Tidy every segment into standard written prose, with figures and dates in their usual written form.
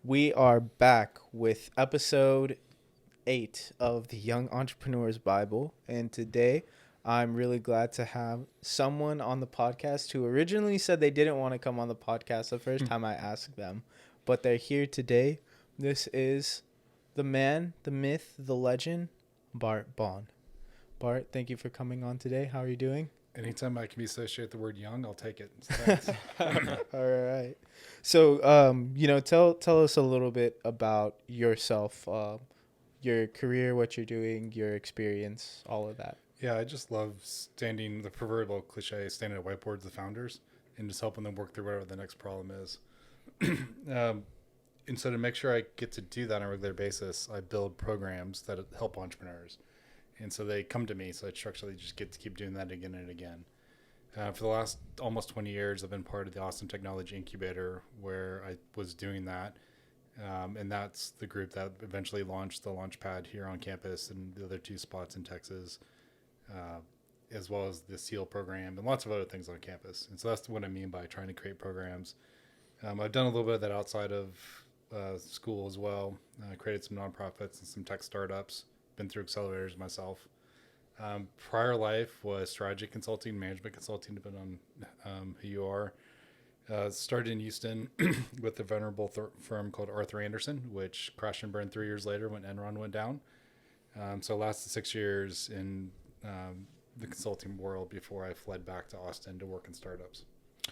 We are back with episode 8 of the Young Entrepreneur's Bible. And today I'm really glad to have someone on the podcast who originally said they didn't want to come on the podcast the first time I asked them, but they're here today. This is the man, the myth, the legend, Bart Bohn. Bart, thank you for coming on today. How are you doing? Anytime I can be associated with the word young, I'll take it. Thanks. All right. So, tell us a little bit about yourself, your career, what you're doing, your experience, all of that. Yeah, I just love standing, the proverbial cliche, standing at whiteboards with founders and just helping them work through whatever the next problem is. And so to make sure I get to do that on a regular basis, I build programs that help entrepreneurs. And so they come to me, so I structurally just get to keep doing that again and again. For the last almost 20 years, I've been part of the Austin Technology Incubator, where I was doing that. And that's the group that eventually launched the Launchpad here on campus and the other two spots in Texas, as well as the SEAL program and lots of other things on campus. And so that's what I mean by trying to create programs. I've done a little bit of that outside of school as well. Created some nonprofits and some tech startups. Been through accelerators myself. Prior life was strategy consulting, management consulting, depending on who you are. Started in Houston with a venerable firm called Arthur Andersen, which crashed and burned 3 years later when Enron went down. So lasted 6 years in the consulting world before I fled back to Austin to work in startups.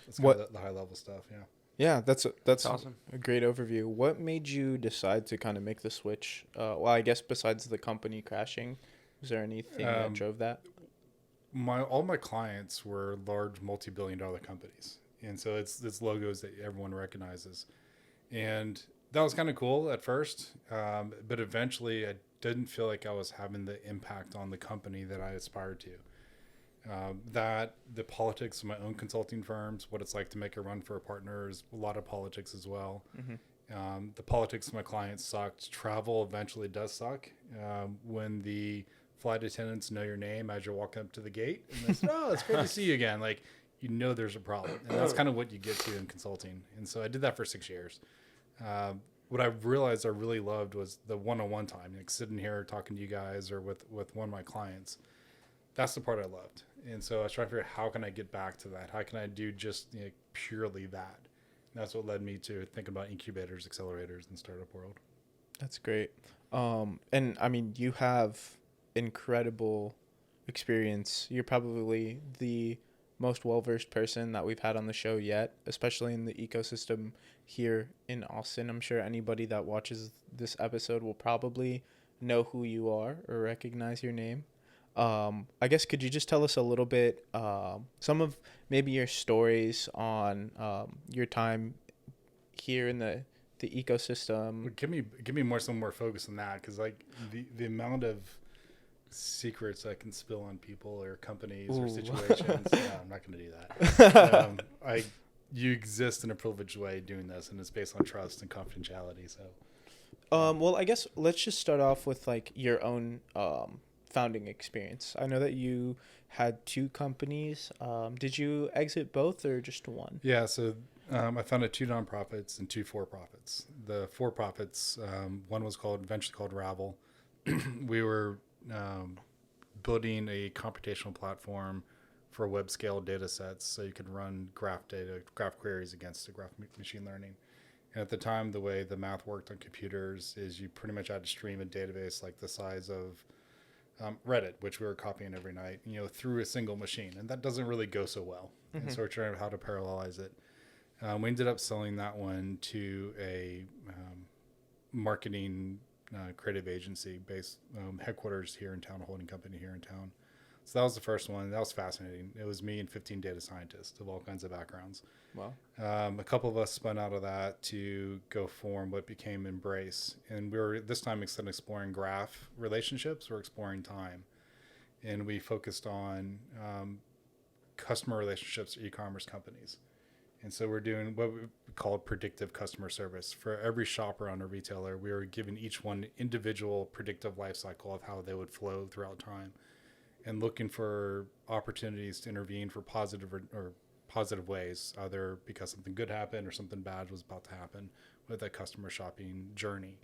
That's kind of the high level stuff, yeah. Yeah, that's awesome. A great overview. What made you decide to kind of make the switch? Well, I guess besides the company crashing, was there anything that drove that? All my clients were large multi-billion-dollar companies, and so it's logos that everyone recognizes, and that was kind of cool at first, but eventually I didn't feel like I was having the impact on the company that I aspired to. That the politics of my own consulting firms, what it's like to make a run for a partner, is a lot of politics as well. Mm-hmm. The politics of my clients sucked. Travel eventually does suck. When the flight attendants know your name as you're walking up to the gate, and they say, "Oh, it's great to see you again." Like, there's a problem, and that's kind of what you get to in consulting. And so I did that for 6 years. What I realized I really loved was the one-on-one time, like sitting here talking to you guys or with one of my clients. That's the part I loved. And so I was trying to figure out, how can I get back to that? How can I do just purely that? And that's what led me to thinking about incubators, accelerators, and startup world. That's great. And I mean, you have incredible experience. You're probably the most well-versed person that we've had on the show yet, especially in the ecosystem here in Austin. I'm sure anybody that watches this episode will probably know who you are or recognize your name. I guess, could you just tell us a little bit, some of maybe your stories on your time here in the ecosystem? Well, give me some more focus on that, because like the amount of secrets I can spill on people or companies or situations, I'm not going to do that. You exist in a privileged way doing this, and it's based on trust and confidentiality. So, well, I guess let's just start off with like your own founding experience. I know that you had 2 companies. Did you exit both or just one? Yeah, so I founded 2 nonprofits and 2 for-profits. The for-profits, one was eventually called Ravel. We were building a computational platform for web scale data sets, so you could run graph queries against the graph machine learning. And at the time, the way the math worked on computers is you pretty much had to stream a database like the size of Reddit, which we were copying every night, through a single machine. And that doesn't really go so well. Mm-hmm. And so we're trying how to parallelize it. We ended up selling that one to a marketing creative agency based headquarters here in town, a holding company here in town. So that was the first one. That was fascinating. It was me and 15 data scientists of all kinds of backgrounds. Wow. A couple of us spun out of that to go form what became Embrace. And we were this time, instead of exploring graph relationships, we're exploring time. And we focused on customer relationships for e-commerce companies. And so we're doing what we call predictive customer service. For every shopper on a retailer, we were giving each one individual predictive life cycle of how they would flow throughout time, and looking for opportunities to intervene for positive or positive ways, either because something good happened or something bad was about to happen with a customer shopping journey.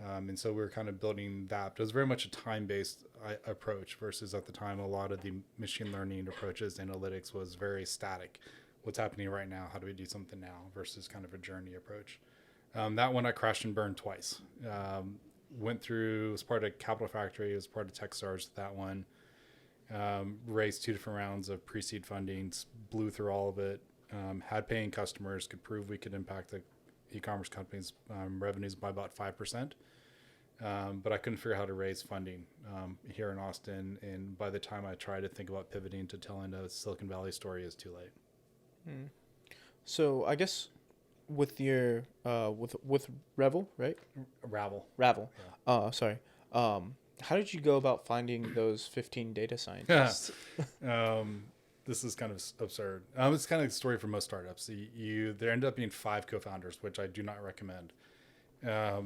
And so we were kind of building that. But it was very much a time-based approach versus at the time, a lot of the machine learning approaches, analytics was very static. What's happening right now? How do we do something now versus kind of a journey approach? That one I crashed and burned twice. Went through, was part of Capital Factory, was part of Techstars, that one. Raised 2 different rounds of pre-seed funding, blew through all of it, had paying customers, could prove we could impact the e-commerce companies' revenues by about 5%. But I couldn't figure out how to raise funding here in Austin. And by the time I tried to think about pivoting to telling a Silicon Valley story, is too late. So I guess with your with Revel, right? Ravel. Yeah. Sorry. How did you go about finding those 15 data scientists? This is kind of absurd. It's kind of the story for most startups. There end up being 5 co-founders, which I do not recommend. I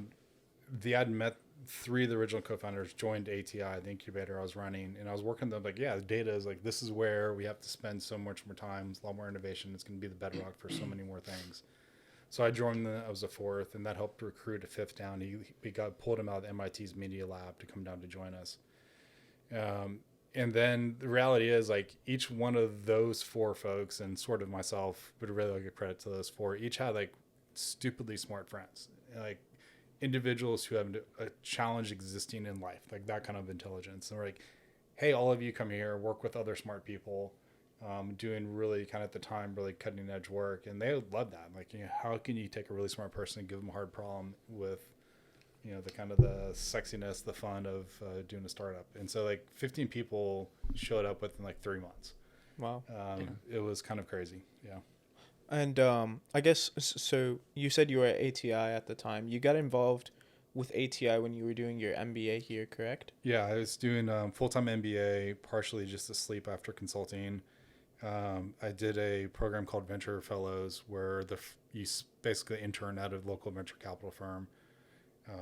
had met 3 of the original co-founders, joined ATI, the incubator I was running, and I was working them like, yeah, the data is like, this is where we have to spend so much more time, a lot more innovation. It's going to be the bedrock for so many more things. So I joined I was a 4th, and that helped recruit a 5th down. We pulled him out of MIT's media lab to come down to join us. And then the reality is, like, each one of those 4 folks, and sort of myself, would really give credit to those 4, each had like stupidly smart friends, like individuals who have a challenge existing in life, like that kind of intelligence. And we're like, hey, all of you come here, work with other smart people, doing really kind of at the time, really cutting edge work. And they would love that. Like, how can you take a really smart person and give them a hard problem with, the kind of the sexiness, the fun of doing a startup. And so like 15 people showed up within like 3 months. Wow. It was kind of crazy. Yeah. And I guess, so you said you were at ATI at the time. You got involved with ATI when you were doing your MBA here, correct? Yeah, I was doing full-time MBA, partially just to sleep after consulting. I did a program called Venture Fellows, where you basically intern at a local venture capital firm.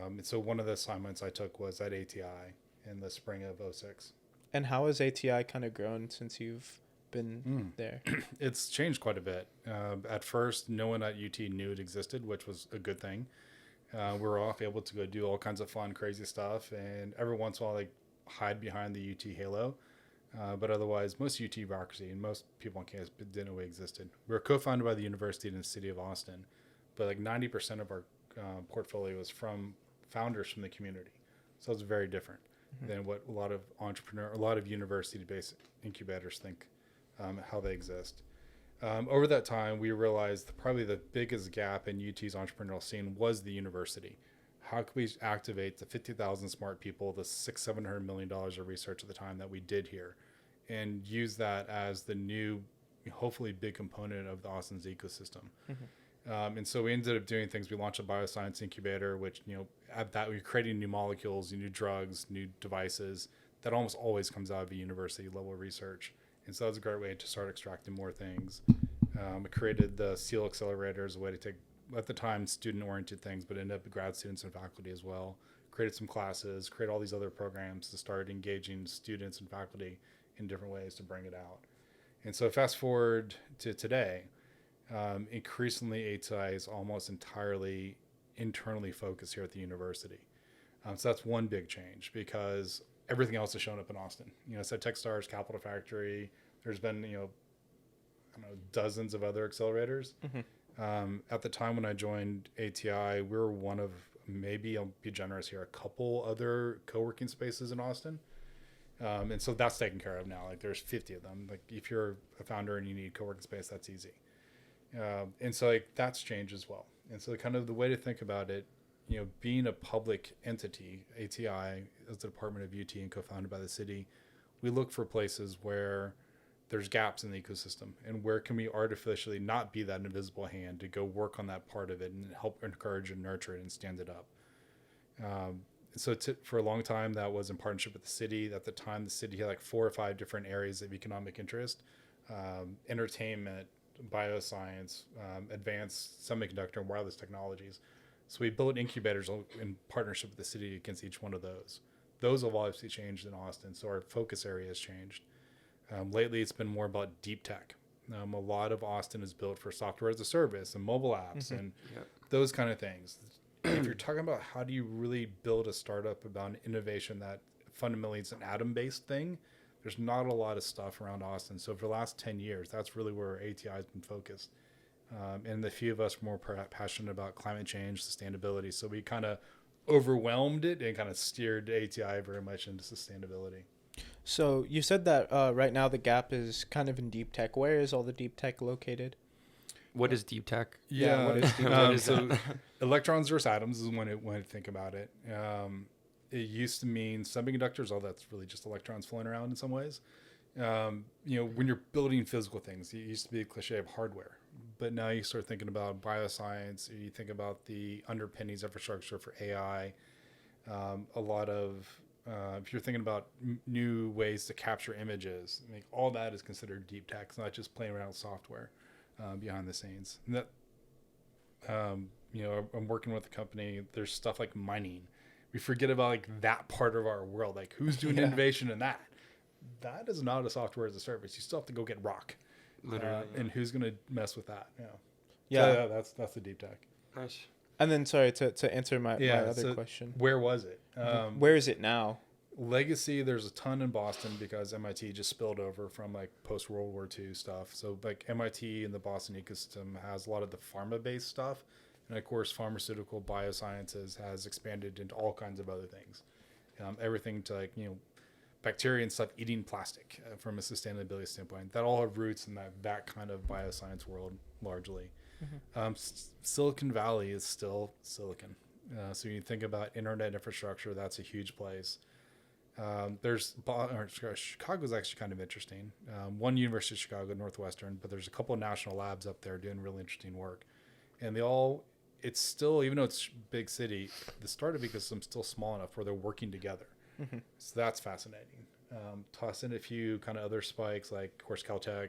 And so one of the assignments I took was at ATI in the spring of 2006. And how has ATI kind of grown since you've been there? It's changed quite a bit. At first, no one at UT knew it existed, which was a good thing. We were all able to go do all kinds of fun, crazy stuff, and every once in a while, like, hide behind the UT halo. But otherwise, most UT bureaucracy and most people on campus didn't know we existed. We were co-founded by the university in the city of Austin, but like 90% of our portfolio was from founders from the community. So it's very different than what a lot of university-based incubators think, how they exist. Over that time, we realized probably the biggest gap in UT's entrepreneurial scene was the university. How could we activate the 50,000 smart people, the $600-700 million of research at the time that we did here, and use that as the new, hopefully big component of the Austin's ecosystem. And so we ended up doing things. We launched a bioscience incubator, which, at that we're creating new molecules, new drugs, new devices. That almost always comes out of a university level research. And so that was a great way to start extracting more things. We created the SEAL Accelerator as a way to take, at the time, student-oriented things, but ended up with grad students and faculty as well. Created some classes, created all these other programs to start engaging students and faculty in different ways to bring it out. And so fast forward to today, increasingly ATI is almost entirely internally focused here at the university. So that's one big change, because everything else has shown up in Austin. So Techstars, Capital Factory, there's been, dozens of other accelerators. At the time when I joined ATI, we were one of, maybe, I'll be generous here, a couple other co-working spaces in Austin. And so that's taken care of now. Like, there's 50 of them. Like, if you're a founder and you need co-working space, that's easy. And so like that's changed as well. And so kind of the way to think about it, being a public entity, ATI is the Department of UT and co-founded by the city, we look for places where there's gaps in the ecosystem, and where can we artificially not be that invisible hand to go work on that part of it and help encourage and nurture it and stand it up. So for a long time, that was in partnership with the city. At the time, the city had like 4 or 5 different areas of economic interest: entertainment, bioscience, advanced semiconductor and wireless technologies. So we built incubators in partnership with the city against each one of those. Those have obviously changed in Austin, so our focus area has changed. Lately, it's been more about deep tech. A lot of Austin is built for software as a service and mobile apps and those kind of things. If you're talking about how do you really build a startup about an innovation that fundamentally is an atom-based thing, there's not a lot of stuff around Austin. So for the last 10 years, that's really where ATI has been focused. And the few of us were more passionate about climate change, sustainability. So we kind of overwhelmed it and kind of steered ATI very much into sustainability. So you said that right now the gap is kind of in deep tech. Where is all the deep tech located? What is deep tech? Yeah, what is deep tech? So electrons versus atoms is when I think about it. It used to mean semiconductors, all that's really just electrons floating around in some ways. When you're building physical things, it used to be a cliche of hardware. But now you start thinking about bioscience, you think about the underpinnings infrastructure for AI, a lot of, if you're thinking about new ways to capture images, all that is considered deep tech. It's not just playing around with software behind the scenes. And that, I'm working with a company, there's stuff like mining. We forget about that part of our world. Who's doing innovation in that? That is not a software as a service. You still have to go get rock. Literally. And who's going to mess with that? Yeah. So, that's the deep tech. Nice. And then, sorry, to answer my other question. Where was it? Where is it now? Legacy, there's a ton in Boston because MIT just spilled over from post World War II stuff. So MIT and the Boston ecosystem has a lot of the pharma based stuff. And of course, pharmaceutical biosciences has expanded into all kinds of other things. Everything to bacteria and stuff eating plastic from a sustainability standpoint. That all have roots in that kind of bioscience world largely. Mm-hmm. Silicon Valley is still silicon. So you think about internet infrastructure, that's a huge place. Chicago is actually kind of interesting. One University of Chicago, Northwestern, but there's a couple of national labs up there doing really interesting work. And it's still, even though it's big city, the startup ecosystem's still small enough where they're working together. Mm-hmm. So that's fascinating. Toss in a few kind of other spikes, like of course Caltech,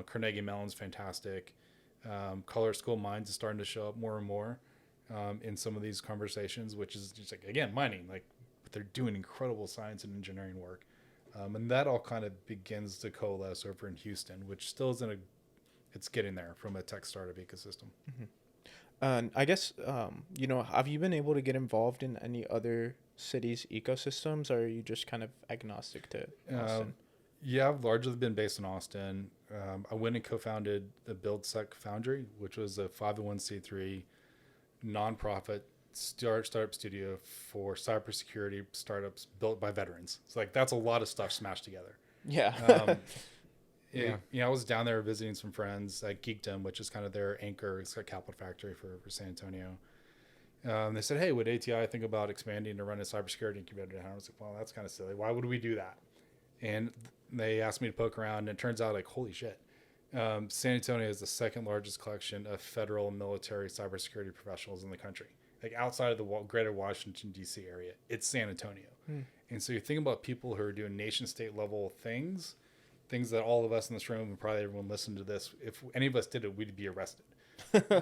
Carnegie Mellon's fantastic. Colorado School Mines is starting to show up more and more in some of these conversations, which is just again mining, but they're doing incredible science and engineering work, and that all kind of begins to coalesce over in Houston, which still isn't it's getting there from a tech startup ecosystem. Mm-hmm. And I guess have you been able to get involved in any other cities' ecosystems, or are you just kind of agnostic to Austin? Yeah, I've largely been based in Austin. I went and co-founded the Sec Foundry, which was a 501c3 nonprofit startup studio for cybersecurity startups built by veterans. It's that's a lot of stuff smashed together. Yeah. I was down there visiting some friends at Geekdom, which is kind of their anchor. It's a capital factory for San Antonio. They said, hey, would ATI think about expanding to run a cybersecurity incubator? And I was like, well, that's kind of silly. Why would we do that? And they asked me to poke around, and it turns out holy shit. San Antonio is the second largest collection of federal and military cybersecurity professionals in the country. Outside of the greater Washington, D.C. area, it's San Antonio. And so you think about people who are doing nation state level things that all of us in this room and probably everyone listening to this, if any of us did it, we'd be arrested.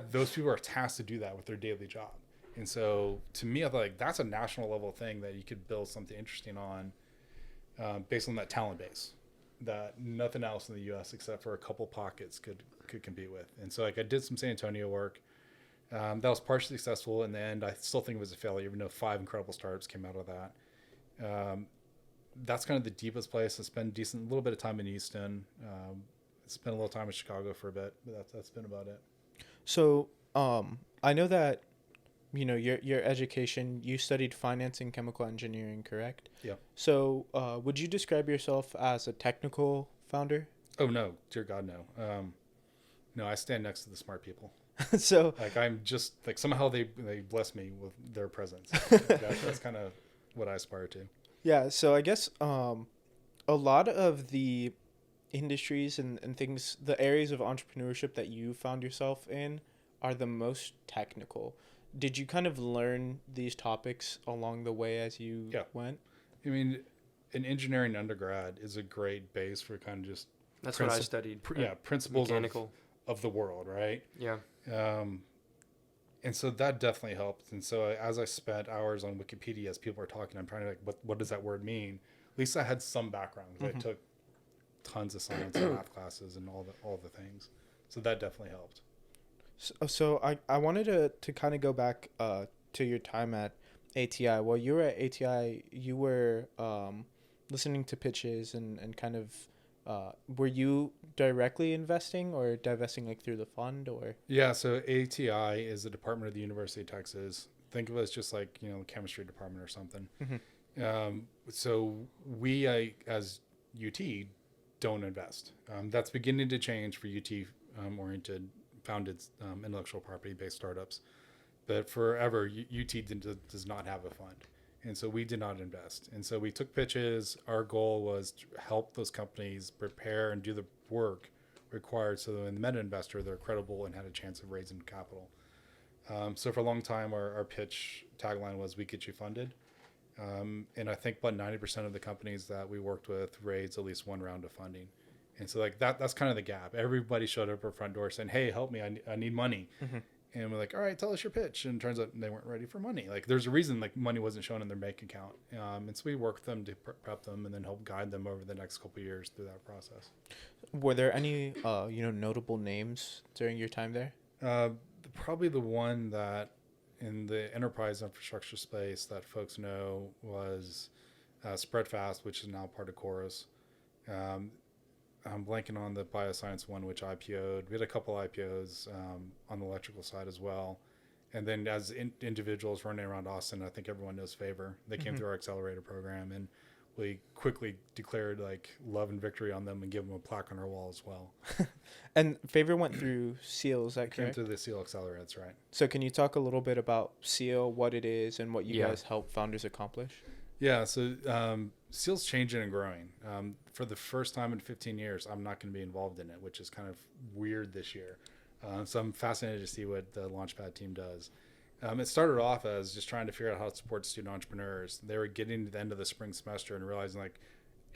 Those people are tasked to do that with their daily job. And so to me, I thought that's a national level thing that you could build something interesting on based on that talent base that nothing else in the U.S. except for a couple pockets could compete with. And so I did some San Antonio work. That was partially successful in the end. I still think it was a failure, even though 5 incredible startups came out of that. That's kind of the deepest place. I spent a little bit of time in Houston. Spent a little time in Chicago for a bit, but that's been about it. So I know that your education, you studied finance and chemical engineering, correct? Yeah. So would you describe yourself as a technical founder? Oh no, dear God, no. No, I stand next to the smart people. So I'm just somehow they bless me with their presence. That's kind of what I aspire to. Yeah. So I guess a lot of the industries and things, the areas of entrepreneurship that you found yourself in are the most technical. Did you kind of learn these topics along the way as you went? I mean, an engineering undergrad is a great base for kind of just... That's what I studied. Principles of the world, right? Yeah. And so that definitely helped. And so as I spent hours on Wikipedia, as people are talking, I'm trying to what does that word mean? At least I had some background because I took tons of science and math classes and all the things. So that definitely helped. So I wanted to kind of go back to your time at ATI. While you were at ATI, you were listening to pitches and kind of were you directly investing or divesting like through the fund or? Yeah, so ATI is the Department of the University of Texas. Think of it as just like, you know, chemistry department or something. So we, as UT, don't invest. That's beginning to change for UT oriented, founded intellectual property based startups. But forever, UT does not have a fund. And so we did not invest. And so we took pitches. Our goal was to help those companies prepare and do the work required so that when they met an investor, they're credible and had a chance of raising capital. So for a long time, our pitch tagline was, "We get you funded." And I think about 90% of the companies that we worked with raised at least one round of funding. And so like that's kind of the gap. Everybody showed up at our front door saying, "Hey, help me. I need money." And we're like, "All right, tell us your pitch." And it turns out they weren't ready for money. Like there's a reason like money wasn't shown in their bank account. And so we worked them to prep them and then help guide them over the next couple of years through that process. Were there any notable names during your time there? Probably the one that in the enterprise infrastructure space that folks know was Spreadfast, which is now part of Chorus. I'm blanking on the bioscience one, which IPO'd. We had a couple IPOs on the electrical side as well. And then as individuals running around Austin, I think everyone knows Favor. They came through our accelerator program, and we quickly declared like love and victory on them and give them a plaque on our wall as well. And Favor went through SEAL, is that correct? Came through the SEAL Accelerator, that's right. So can you talk a little bit about SEAL, what it is, and what you guys help founders accomplish? Yeah, so SEAL's changing and growing. For the first time in 15 years, I'm not going to be involved in it, which is kind of weird this year. So I'm fascinated to see what the Launchpad team does. It started off as just trying to figure out how to support student entrepreneurs. They were getting to the end of the spring semester and realizing like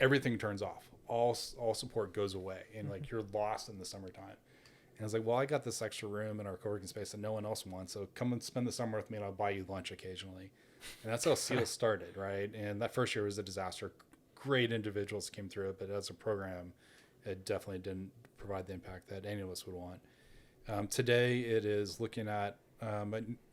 everything turns off. All support goes away, and like you're lost in the summertime. And I was like, well, I got this extra room in our co-working space that no one else wants, so come and spend the summer with me and I'll buy you lunch occasionally. And that's how SEAL started, right? And that first year was a disaster. Great individuals came through it, but as a program, it definitely didn't provide the impact that any of us would want. Today, it is looking at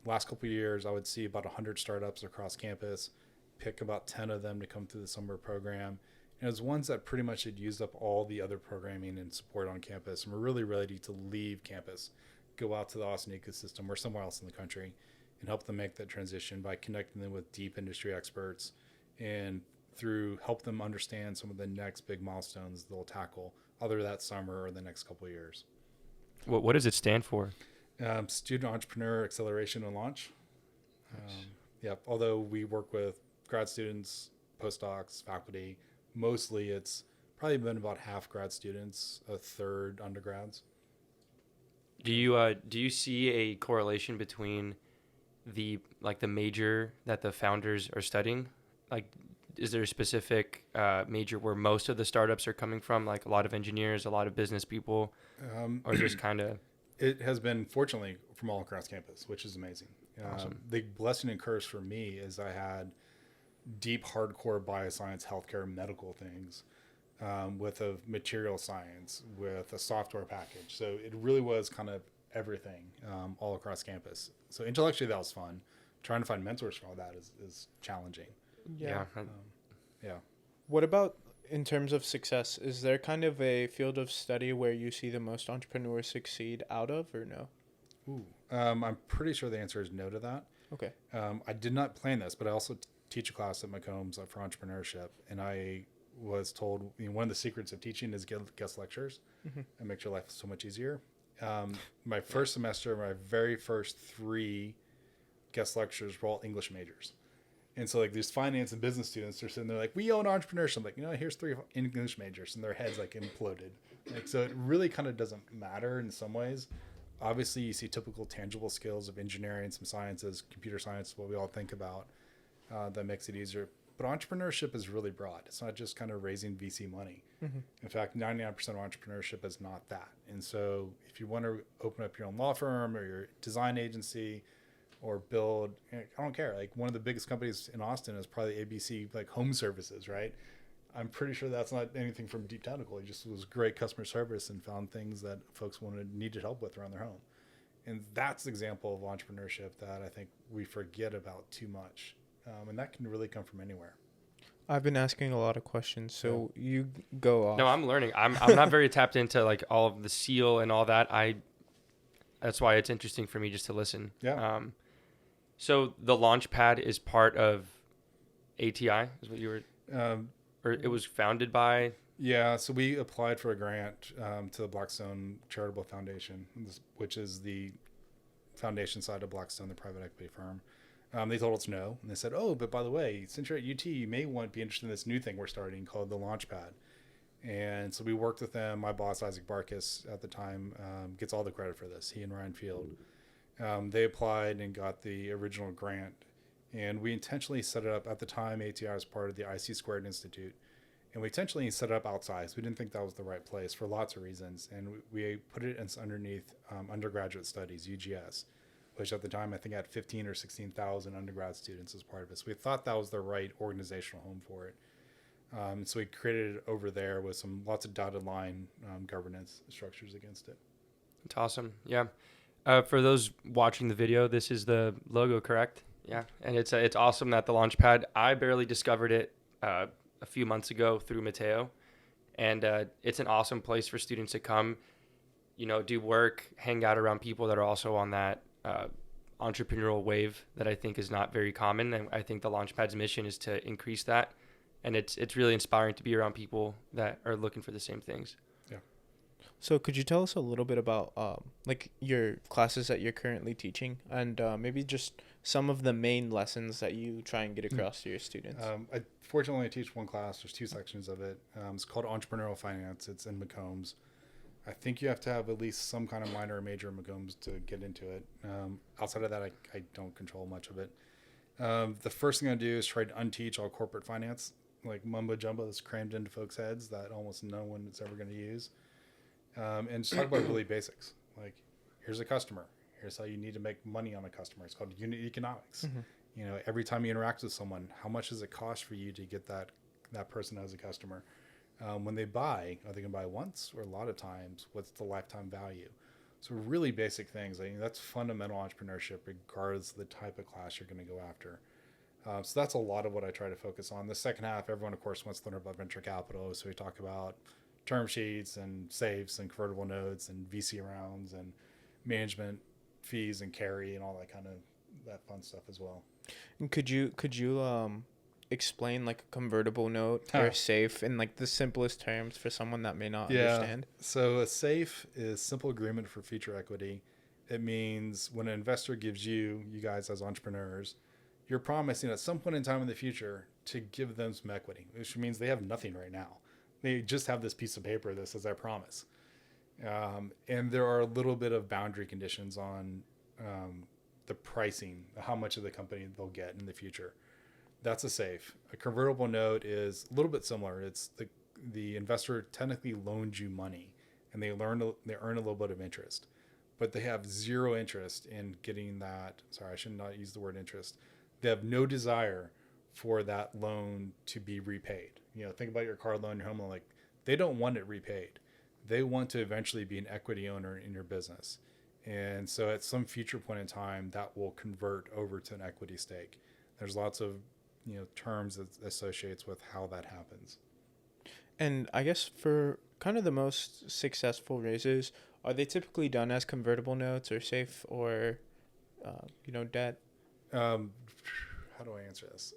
last couple of years, I would see about 100 startups across campus, pick about 10 of them to come through the summer program. And it was ones that pretty much had used up all the other programming and support on campus and were really ready to leave campus, go out to the Austin ecosystem or somewhere else in the country, and help them make that transition by connecting them with deep industry experts and through help them understand some of the next big milestones they'll tackle either that summer or the next couple of years. What does it stand for? Student Entrepreneur Acceleration and Launch. Nice. Although we work with grad students, postdocs, faculty, mostly it's probably been about half grad students, a third undergrads. Do you see a correlation between the major that the founders are studying? Like, is there a specific major where most of the startups are coming from? Like a lot of engineers, a lot of business people, or just kind of? It has been, fortunately, from all across campus, which is amazing. Awesome. The blessing and curse for me is I had deep, hardcore bioscience, healthcare, medical things with a material science, with a software package. So it really was kind of everything all across campus. So intellectually, that was fun. Trying to find mentors for all that is challenging. Yeah. Yeah. What about in terms of success? Is there kind of a field of study where you see the most entrepreneurs succeed out of, or no? Ooh. I'm pretty sure the answer is no to that. Okay. I did not plan this, but I also teach a class at McCombs for entrepreneurship, and I was told one of the secrets of teaching is guest lectures. It makes your life so much easier. My first semester, my very first 3 guest lectures were all English majors. And so like these finance and business students are sitting there like, we own entrepreneurship. I'm like, here's 3 English majors, and their heads like imploded. Like, so it really kind of doesn't matter in some ways. Obviously you see typical tangible skills of engineering, some sciences, computer science, what we all think about that makes it easier. But entrepreneurship is really broad. It's not just kind of raising VC money. In fact, 99% of entrepreneurship is not that. And so if you want to open up your own law firm or your design agency or build, I don't care. Like one of the biggest companies in Austin is probably ABC, like home services, right? I'm pretty sure that's not anything from deep technical. He just was great customer service and found things that folks needed help with around their home. And that's the example of entrepreneurship that I think we forget about too much. And that can really come from anywhere. I've been asking a lot of questions, so you go off. No, I'm learning. I'm not very tapped into like all of the SEAL and all that. That's why it's interesting for me just to listen. Yeah. So the Launchpad is part of ATI, is what you were, or it was founded by. Yeah, so we applied for a grant to the Blackstone Charitable Foundation, which is the foundation side of Blackstone, the private equity firm. They told us no, and they said, "Oh, but by the way, since you're at UT, you may be interested in this new thing we're starting called the Launchpad." And so we worked with them. My boss, Isaac Barkis, at the time, gets all the credit for this. He and Ryan Field. They applied and got the original grant, and we intentionally set it up at the time. ATI was part of the IC² Institute. And we intentionally set it up outside. So we didn't think that was the right place for lots of reasons. And we put it underneath undergraduate studies, UGS, which at the time I think had 15 or 16,000 undergrad students as part of it. So we thought that was the right organizational home for it. So we created it over there with lots of dotted line governance structures against it. It's awesome. Yeah. For those watching the video, this is the logo, correct? Yeah. And it's awesome that the Launchpad, I barely discovered it a few months ago through Mateo. And it's an awesome place for students to come, do work, hang out around people that are also on that entrepreneurial wave that I think is not very common. And I think the Launchpad's mission is to increase that. And it's really inspiring to be around people that are looking for the same things. Yeah. So could you tell us a little bit about like your classes that you're currently teaching, and maybe just some of the main lessons that you try and get across to your students? I fortunately teach one class. There's two sections of it. It's called Entrepreneurial Finance. It's in McCombs. I think you have to have at least some kind of minor or major in McCombs to get into it. Outside of that, I don't control much of it. The first thing I do is try to unteach all corporate finance, like mumbo jumbo that's crammed into folks' heads that almost no one is ever going to use. And just talk about really basics. Like, here's a customer. Here's how you need to make money on a customer. It's called unit economics. Mm-hmm. Every time you interact with someone, how much does it cost for you to get that person as a customer? When they buy, are they going to buy once or a lot of times? What's the lifetime value? So really basic things. I mean, that's fundamental entrepreneurship, regardless of the type of class you're going to go after. So that's a lot of what I try to focus on. The second half, everyone, of course, wants to learn about venture capital. So we talk about term sheets and safes and convertible notes and VC rounds and management fees and carry and all that kind of that fun stuff as well. And could you explain like a convertible note or a safe in like the simplest terms for someone that may not understand? So a safe is simple agreement for future equity. It means when an investor gives you guys as entrepreneurs, you're promising at some point in time in the future to give them some equity, which means they have nothing right now. They just have this piece of paper that says, I promise. And there are a little bit of boundary conditions on the pricing, how much of the company they'll get in the future. That's a safe. A convertible note is a little bit similar. It's the investor technically loans you money, and they earn a little bit of interest, but they have zero interest in getting that. Sorry, I should not use the word interest. They have no desire for that loan to be repaid. Think about your car loan, your home loan. Like, they don't want it repaid. They want to eventually be an equity owner in your business. And so at some future point in time, that will convert over to an equity stake. There's lots of terms that associates with how that happens. And I guess for kind of the most successful raises, are they typically done as convertible notes or safe or, debt? How do I answer this?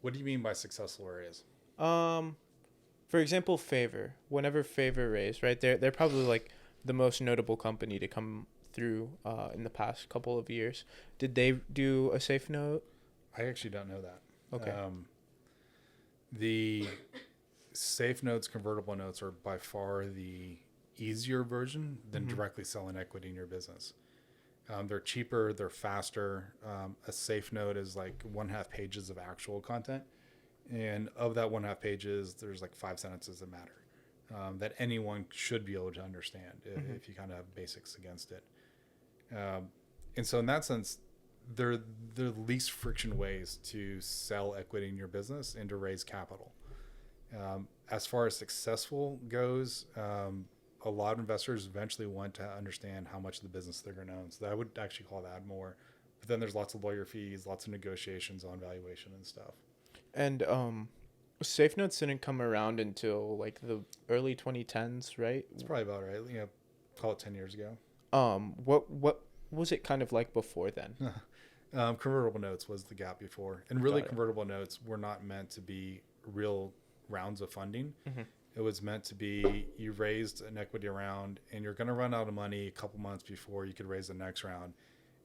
What do you mean by successful raise? For example, Favor. Whenever Favor raised, right? They're probably like the most notable company to come through in the past couple of years. Did they do a safe note? I actually don't know that. Okay. The safe notes, convertible notes are by far the easier version than directly selling equity in your business. They're cheaper, they're faster. A safe note is like 1/2 pages of actual content. And of that 1/2 pages, there's like 5 sentences that matter, that anyone should be able to understand if you kind of have basics against it. And so in that sense, they're the least friction ways to sell equity in your business and to raise capital. As far as successful goes, a lot of investors eventually want to understand how much of the business they're going to own. So I would actually call that more. But then there's lots of lawyer fees, lots of negotiations on valuation and stuff. And Safe Notes didn't come around until like the early 2010s, right? It's probably about right. You know, call it 10 years ago. What was it kind of like before then? Convertible notes was the gap before. And really, Got it. convertible notes were not meant to be real rounds of funding. Mm-hmm. It was meant to be you raised an equity round and you're going to run out of money a couple months before you could raise the next round.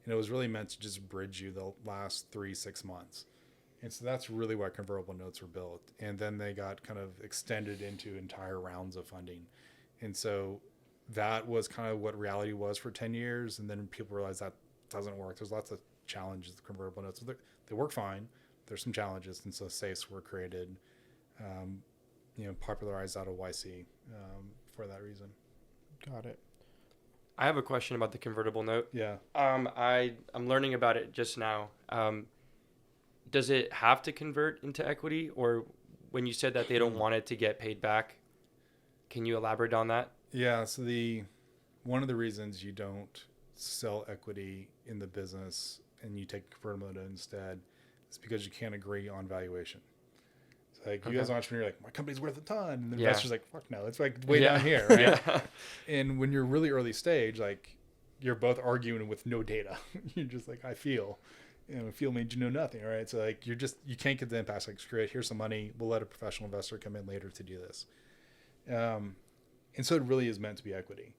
And it was really meant to just bridge you the last 3-6 months. And so that's really why convertible notes were built. And then they got kind of extended into entire rounds of funding. And so that was kind of what reality was for 10 years. And then people realized that doesn't work. There's lots of challenges with convertible notes. They work fine. There's some challenges. And so safes were created, popularized out of YC for that reason. Got it. I have a question about the convertible note. Yeah. I'm learning about it just now. Does it have to convert into equity, or when you said that they don't want it to get paid back, can you elaborate on that? Yeah. So one of the reasons you don't sell equity in the business and you take convertible note instead is because you can't agree on valuation. So like you as an entrepreneur, like my company's worth a ton, and the investor's like, fuck no, it's like way down here, right? Yeah. And when you're really early stage, like you're both arguing with no data. You're just like, I feel. Feel means you know nothing, right? So like you can't get the impact. Like screw it, here's some money. We'll let a professional investor come in later to do this. And so it really is meant to be equity.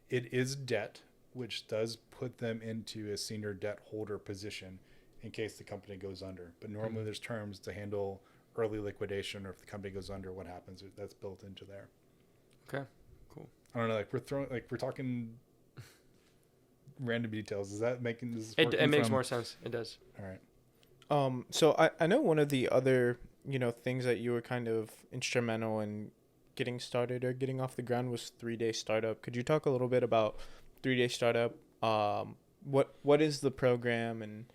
It is debt, which does put them into a senior debt holder position in case the company goes under. But normally there's terms to handle early liquidation, or if the company goes under, what happens. That's built into there. Okay, cool. I don't know. We're talking random details. Is that making this? It makes more sense. It does. All right. So I know one of the other, things that you were kind of instrumental in getting started or getting off the ground was 3-Day Startup. Could you talk a little bit about 3-Day Startup? What is the program, and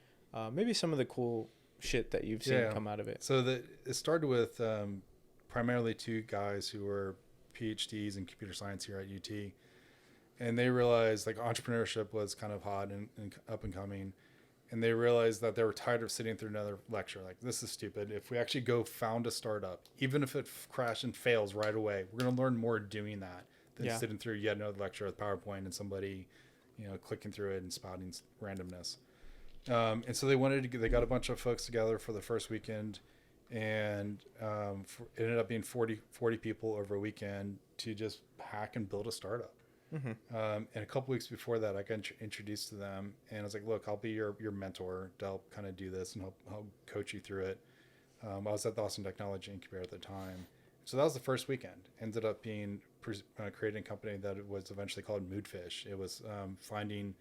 maybe some of the cool shit that you've seen come out of it? So it started with primarily two guys who were PhDs in computer science here at UT. And they realized like entrepreneurship was kind of hot and up and coming. And they realized that they were tired of sitting through another lecture. Like, this is stupid. If we actually go found a startup, even if it crashes and fails right away, we're going to learn more doing that than sitting through yet another lecture with PowerPoint and somebody, clicking through it and spouting randomness. And so they got a bunch of folks together for the first weekend, and it ended up being 40 people over a weekend to just hack and build a startup. Mm-hmm. And a couple weeks before that, I got introduced to them, and I was like, look, I'll be your mentor to help kind of do this and help coach you through it. I was at the Austin Technology Incubator at the time. So that was the first weekend. Ended up being creating a company that was eventually called Moodfish. It was finding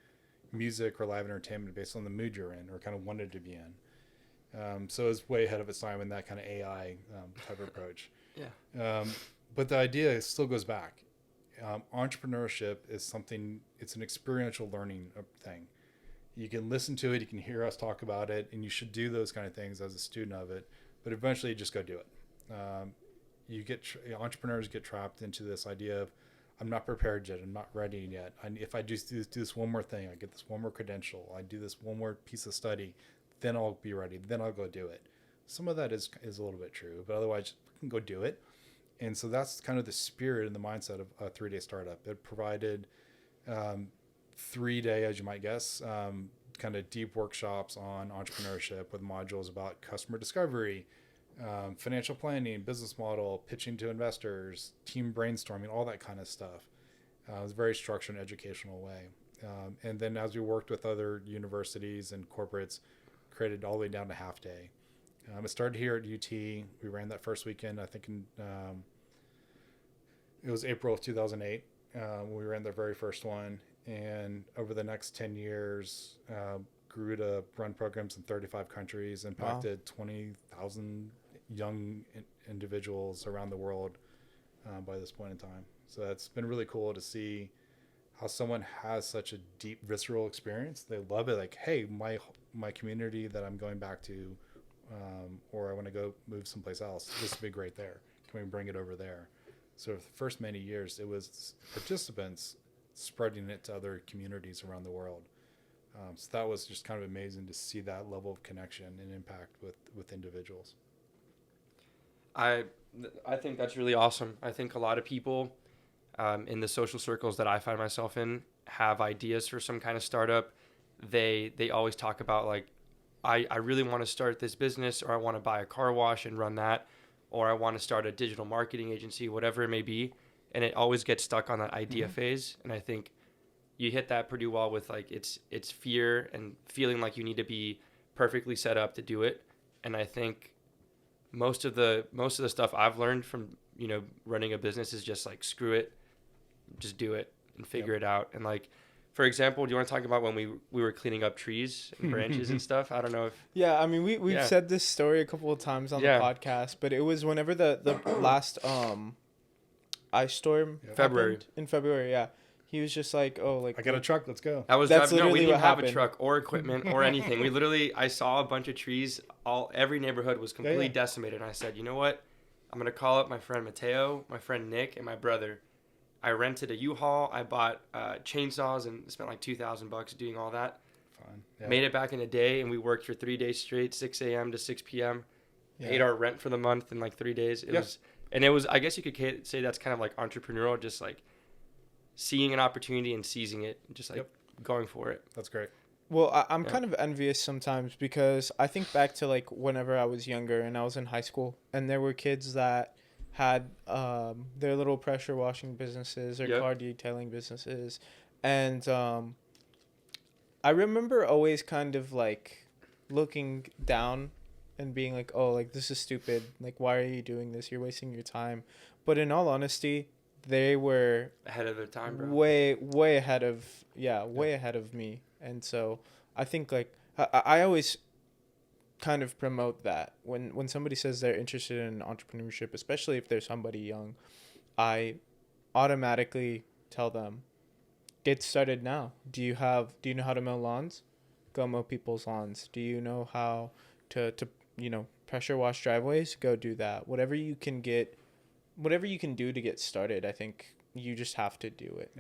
music or live entertainment based on the mood you're in or kind of wanted to be in. So it was way ahead of its time in that kind of AI type of approach. Yeah. But the idea still goes back. Entrepreneurship is something, it's an experiential learning thing. You can listen to it, you can hear us talk about it, and you should do those kind of things as a student of it, but eventually you just go do it. Entrepreneurs get trapped into this idea of, I'm not prepared yet, I'm not ready yet. If I just do this one more thing, I get this one more credential, I do this one more piece of study, then I'll be ready, then I'll go do it. Some of that is a little bit true, but otherwise, you can go do it. And so that's kind of the spirit and the mindset of a 3-Day Startup. It provided 3-day, as you might guess, kind of deep workshops on entrepreneurship with modules about customer discovery, financial planning, business model, pitching to investors, team brainstorming, all that kind of stuff. It was a very structured and educational way. And then as we worked with other universities and corporates, created all the way down to half day. It started here at UT. We ran that first weekend, I think it was April of 2008. We ran the very first one. And over the next 10 years, grew to run programs in 35 countries, impacted 20,000 young individuals around the world by this point in time. So it's been really cool to see how someone has such a deep, visceral experience. They love it. Like, hey, my community that I'm going back to or I want to go move someplace else. This would be great there. Can we bring it over there? So for the first many years, it was participants spreading it to other communities around the world. So that was just kind of amazing to see that level of connection and impact with individuals. I think that's really awesome. I think a lot of people in the social circles that I find myself in have ideas for some kind of startup. They always talk about like, I really want to start this business, or I want to buy a car wash and run that, or I want to start a digital marketing agency, whatever it may be. And it always gets stuck on that idea phase. And I think you hit that pretty well with like, it's fear and feeling like you need to be perfectly set up to do it. And I think most of the stuff I've learned from, running a business is just like, screw it, just do it and figure it out. And like, for example, do you want to talk about when we were cleaning up trees and branches and stuff? I don't know if... Yeah, I mean, we've said this story a couple of times on the podcast, but it was whenever the last ice storm happened in February, yeah. He was just like, oh, like... I got a truck, let's go. I was driving... No, we didn't have a truck or equipment or anything. We literally... I saw a bunch of trees. Every neighborhood was completely decimated. And I said, you know what? I'm going to call up my friend Mateo, my friend Nick, and my brother. I rented a U-Haul. I bought chainsaws and spent like $2,000 doing all that. Fun. Yeah. Made it back in a day, and we worked for 3 days straight, 6 a.m. to 6 p.m. Paid our rent for the month in like 3 days. It was, I guess you could say that's kind of like entrepreneurial, just like seeing an opportunity and seizing it, and just like going for it. That's great. Well, I'm kind of envious sometimes because I think back to like whenever I was younger and I was in high school, and there were kids that had their little pressure washing businesses or car detailing businesses. And I remember always kind of like looking down and being like, oh, like this is stupid. Like, why are you doing this? You're wasting your time. But in all honesty, they were ahead of their time, bro. Way ahead of, way ahead of me. And so I think like I always kind of promote that when somebody says they're interested in entrepreneurship, especially if they're somebody young, I automatically tell them, get started now. Do you know how to mow lawns? Go mow people's lawns. Do you know how to pressure wash driveways? Go do that. Whatever you can do to get started, I think you just have to do it.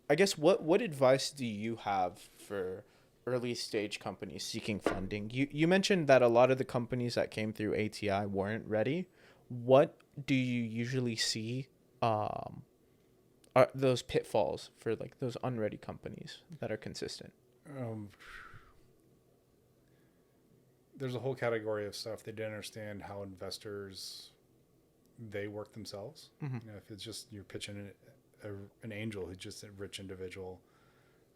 I guess what advice do you have for early stage companies seeking funding? You mentioned that a lot of the companies that came through ATI weren't ready. What do you usually see are those pitfalls for like those unready companies that are consistent? There's a whole category of stuff they didn't understand how investors, they work themselves. If it's just you're pitching an angel who's just a rich individual,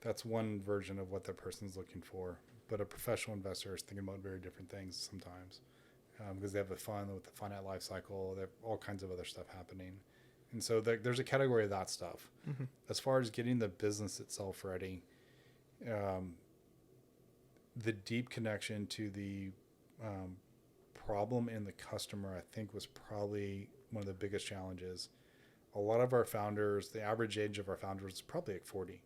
that's one version of what that person's looking for. But a professional investor is thinking about very different things sometimes because they have fun with the finite life cycle. They have all kinds of other stuff happening. And so there's a category of that stuff. As far as getting the business itself ready, the deep connection to the problem and the customer, I think, was probably one of the biggest challenges. A lot of our founders, the average age of our founders is probably like 40.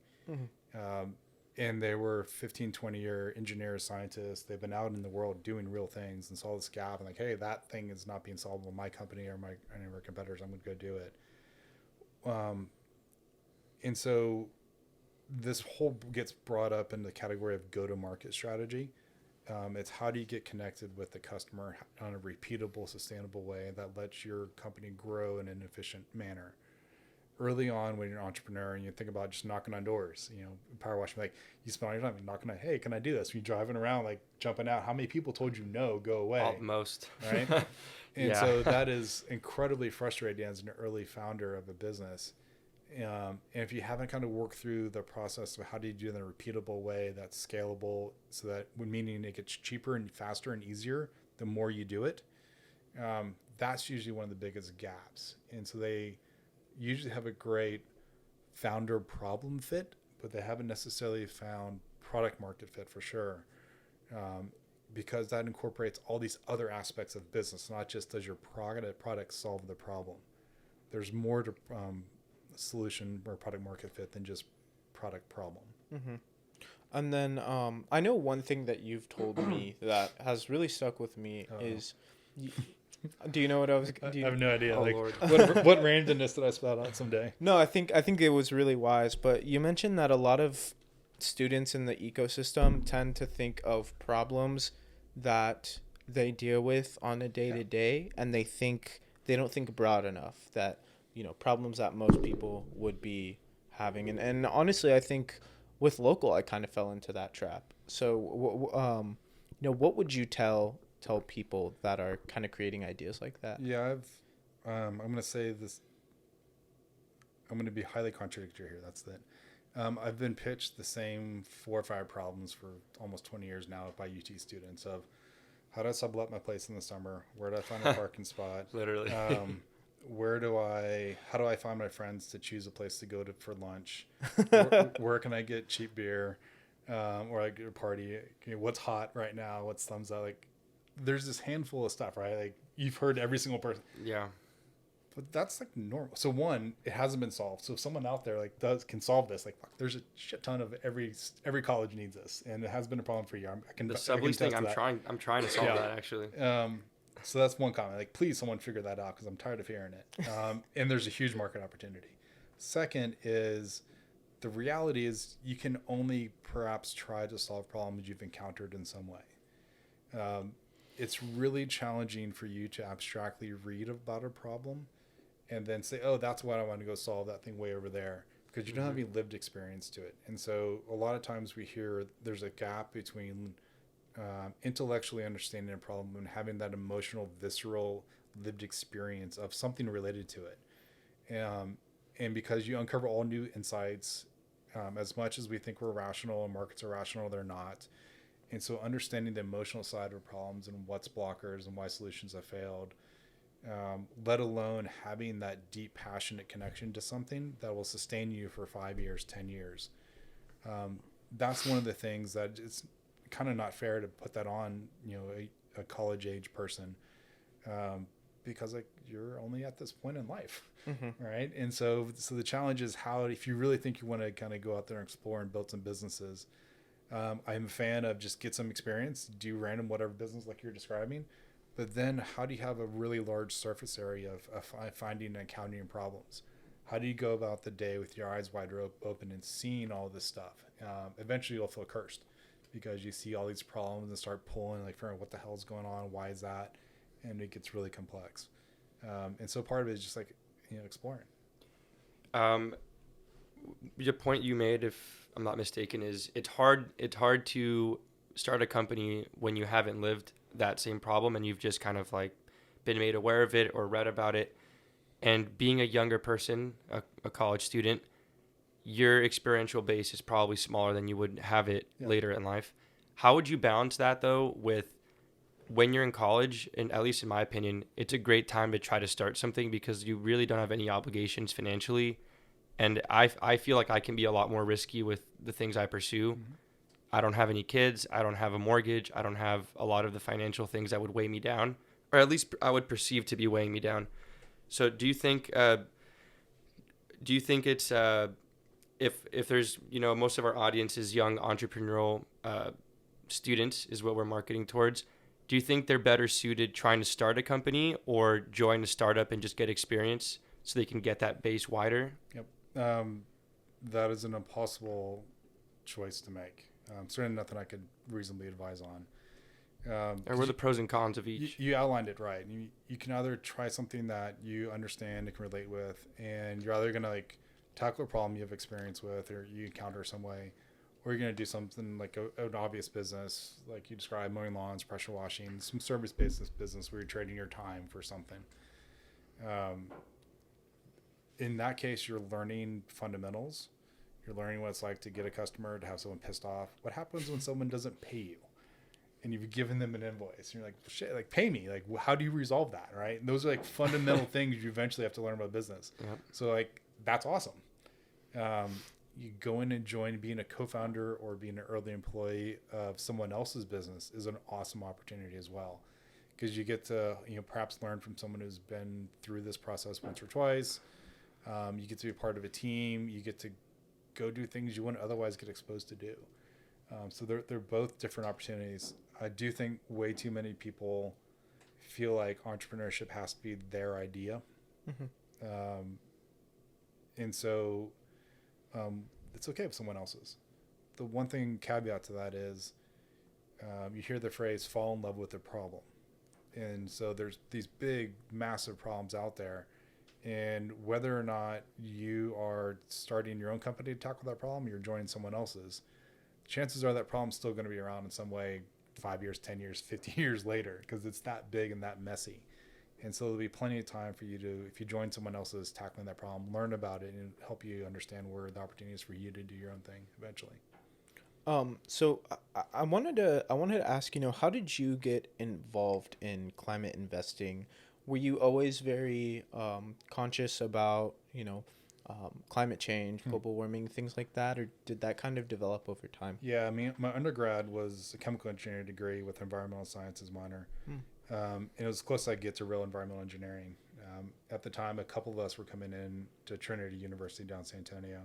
And they were 15, 20-year engineers, scientists. They've been out in the world doing real things and saw this gap and like, hey, that thing is not being solved in my company or any of our competitors. I'm going to go do it. And so this whole gets brought up in the category of go-to-market strategy. It's how do you get connected with the customer on a repeatable, sustainable way that lets your company grow in an efficient manner. Early on, when you're an entrepreneur and you think about just knocking on doors, power washing, like you spend all your time knocking on, hey, can I do this? You're driving around, like jumping out. How many people told you no, go away? Most. Right? And so that is incredibly frustrating as an early founder of a business. And if you haven't kind of worked through the process of how do you do it in a repeatable way that's scalable, so that meaning it gets cheaper and faster and easier the more you do it, that's usually one of the biggest gaps. And so they usually have a great founder problem fit, but they haven't necessarily found product market fit for sure, because that incorporates all these other aspects of business, not just does your product solve the problem. There's more to solution or product market fit than just product problem. And then I know one thing that you've told me that has really stuck with me is, y- do you know what I was? I Do you, have no idea. Oh, Like, Lord. what randomness did I spout out someday? no, I think it was really wise. But you mentioned that a lot of students in the ecosystem tend to think of problems that they deal with on a day to day, and they don't think broad enough that problems that most people would be having. And honestly, I think with local, I kind of fell into that trap. So, what would you tell people that are kind of creating ideas like that? Yeah, I'm going to say this. I'm going to be highly contradictory here. That's it. I've been pitched the same 4 or 5 problems for almost 20 years now by UT students of how do I sublet my place in the summer? Where do I find a parking spot? Literally. How do I find my friends to choose a place to go to for lunch? Where can I get cheap beer? Or like a party? What's hot right now? What's thumbs up? Like, there's this handful of stuff, right? Like, you've heard every single person. Yeah. But that's like normal. So one, it hasn't been solved. So if someone out there like can solve this, like, fuck, there's a shit ton of every college needs this, and it has been a problem for a year. The sublease thing, I'm trying to solve that actually. So that's one comment. Like, please, someone figure that out because I'm tired of hearing it. And there's a huge market opportunity. Second is the reality is you can only perhaps try to solve problems you've encountered in some way. It's really challenging for you to abstractly read about a problem and then say, oh, that's what I want to go solve, that thing way over there, because you don't have any lived experience to it. And so a lot of times we hear there's a gap between intellectually understanding a problem and having that emotional, visceral, lived experience of something related to it. And because you uncover all new insights, as much as we think we're rational and markets are rational, they're not. And so understanding the emotional side of problems and what's blockers and why solutions have failed, let alone having that deep, passionate connection to something that will sustain you for 5 years, 10 years. That's one of the things that it's kind of not fair to put that on, a college age person, because like you're only at this point in life, right? And so the challenge is if you really think you want to kind of go out there and explore and build some businesses, I'm a fan of just get some experience, do random whatever business like you're describing. But then how do you have a really large surface area of finding and encountering problems? How do you go about the day with your eyes wide open and seeing all this stuff? Eventually you'll feel cursed because you see all these problems and start pulling, like, figuring out what the hell is going on, why is that? And it gets really complex. And so part of it is just like, exploring. The point you made, if I'm not mistaken, is it's hard to start a company when you haven't lived that same problem and you've just kind of like been made aware of it or read about it. And being a younger person, a college student, your experiential base is probably smaller than you would have it later in life. How would you balance that though with when you're in college? And at least in my opinion, it's a great time to try to start something because you really don't have any obligations financially. And I feel like I can be a lot more risky with the things I pursue. Mm-hmm. I don't have any kids. I don't have a mortgage. I don't have a lot of the financial things that would weigh me down, or at least I would perceive to be weighing me down. So do you think it's, if there's, most of our audience is young entrepreneurial students is what we're marketing towards. Do you think they're better suited trying to start a company or join a startup and just get experience so they can get that base wider? Yep. That is an impossible choice to make. Certainly nothing I could reasonably advise on. Or what are the pros and cons of each? You outlined it right. You can either try something that you understand and can relate with, and you're either going to like tackle a problem you have experience with or you encounter some way, or you're going to do something like an obvious business, like you described, mowing lawns, pressure washing, some service-based business where you're trading your time for something. In that case, you're learning fundamentals. You're learning what it's like to get a customer, to have someone pissed off. What happens when someone doesn't pay you and you've given them an invoice? And you're like, shit, like, pay me. Like, how do you resolve that, right? And those are like fundamental things you eventually have to learn about business. Yep. So like, that's awesome. You go in and join, being a co-founder or being an early employee of someone else's business is an awesome opportunity as well. Because you get to, perhaps learn from someone who's been through this process once or twice. You get to be part of a team. You get to go do things you wouldn't otherwise get exposed to do. So they're both different opportunities. I do think way too many people feel like entrepreneurship has to be their idea. And so it's okay if someone else's. The one thing caveat to that is you hear the phrase fall in love with the problem. And so there's these big, massive problems out there. And whether or not you are starting your own company to tackle that problem, you're joining someone else's, chances are that problem's still going to be around in some way 5 years, 10 years, 50 years later, because it's that big and that messy. And so there'll be plenty of time for you to, if you join someone else's tackling that problem, learn about it and help you understand where the opportunity is for you to do your own thing eventually. So I wanted to ask, how did you get involved in climate investing? Were you always very conscious about, climate change, global warming, things like that, or did that kind of develop over time? Yeah, I mean, my undergrad was a chemical engineering degree with environmental sciences minor. And it was close I get to real environmental engineering. At the time, a couple of us were coming in to Trinity University down in San Antonio.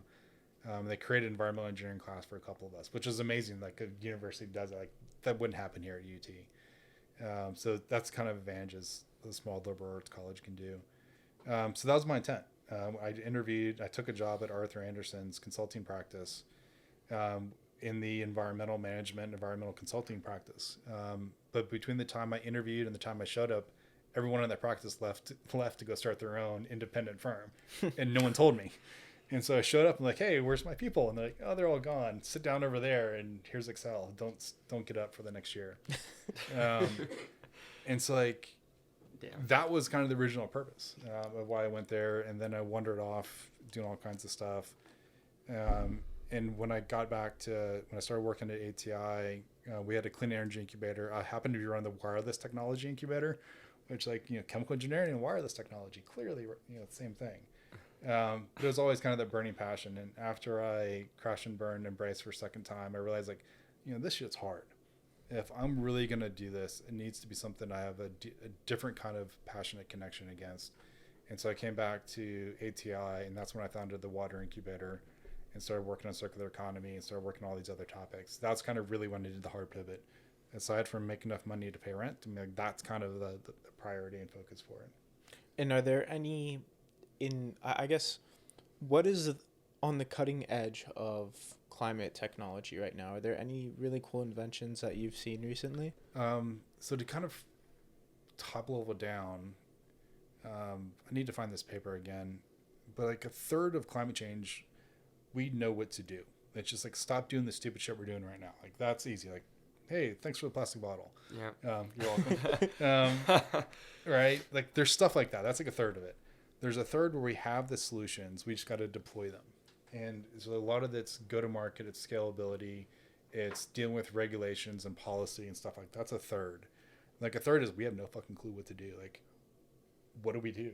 They created an environmental engineering class for a couple of us, which is amazing. Like a university does it. Like that wouldn't happen here at UT. So that's kind of advantages a small liberal arts college can do. So that was my intent. I took a job at Arthur Andersen's consulting practice in the environmental management, environmental consulting practice. But between the time I interviewed and the time I showed up, everyone in that practice left to go start their own independent firm, and no one told me. And so I showed up and like, hey, where's my people? And they're like, oh, they're all gone. Sit down over there, and here's Excel. Don't get up for the next year. And so like, damn. That was kind of the original purpose of why I went there. And then I wandered off doing all kinds of stuff. And when I got back when I started working at ATI, we had a clean energy incubator. I happened to be running the wireless technology incubator, which chemical engineering and wireless technology, clearly, the same thing. But it was always kind of that burning passion. And after I crashed and burned and braced for a second time, I realized this shit's hard. If I'm really going to do this, it needs to be something I have a different kind of passionate connection against. And so I came back to ATI, and that's when I founded the water incubator and started working on circular economy and started working on all these other topics. That's kind of really when I did the hard pivot. Aside from making enough money to pay rent, that's kind of the priority and focus for it. And are there any what is on the cutting edge of climate technology right now? Are there any really cool inventions that you've seen recently? So to kind of top level down, I need to find this paper again, but like a third of climate change, we know what to do. It's just stop doing the stupid shit we're doing right now. That's easy. Hey, thanks for the plastic bottle. Yeah. You're welcome. Right? There's stuff like that. That's a third of it. There's a third where we have the solutions. We just got to deploy them. And so a lot of it's go to market, it's scalability, it's dealing with regulations and policy and stuff like that. That's a third. A third is we have no fucking clue what to do. What do we do?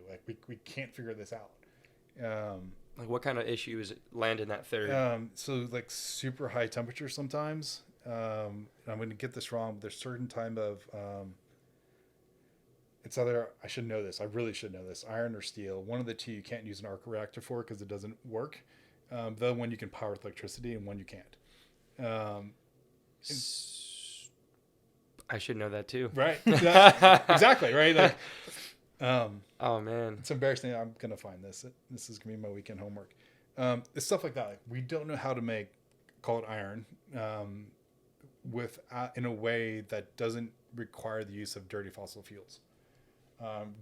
We can't figure this out. What kind of issues land in that third? So super high temperature sometimes. I'm going to get this wrong, but there's certain time of it's either, I should know this, I really should know this, iron or steel. One of the two you can't use an arc reactor for because it doesn't work. The one you can power with electricity and one you can't. I should know that too. Right. Exactly. Right. Oh man, it's embarrassing. I'm going to find this. This is going to be my weekend homework. It's stuff like that. We don't know how to make, call it iron, in a way that doesn't require the use of dirty fossil fuels.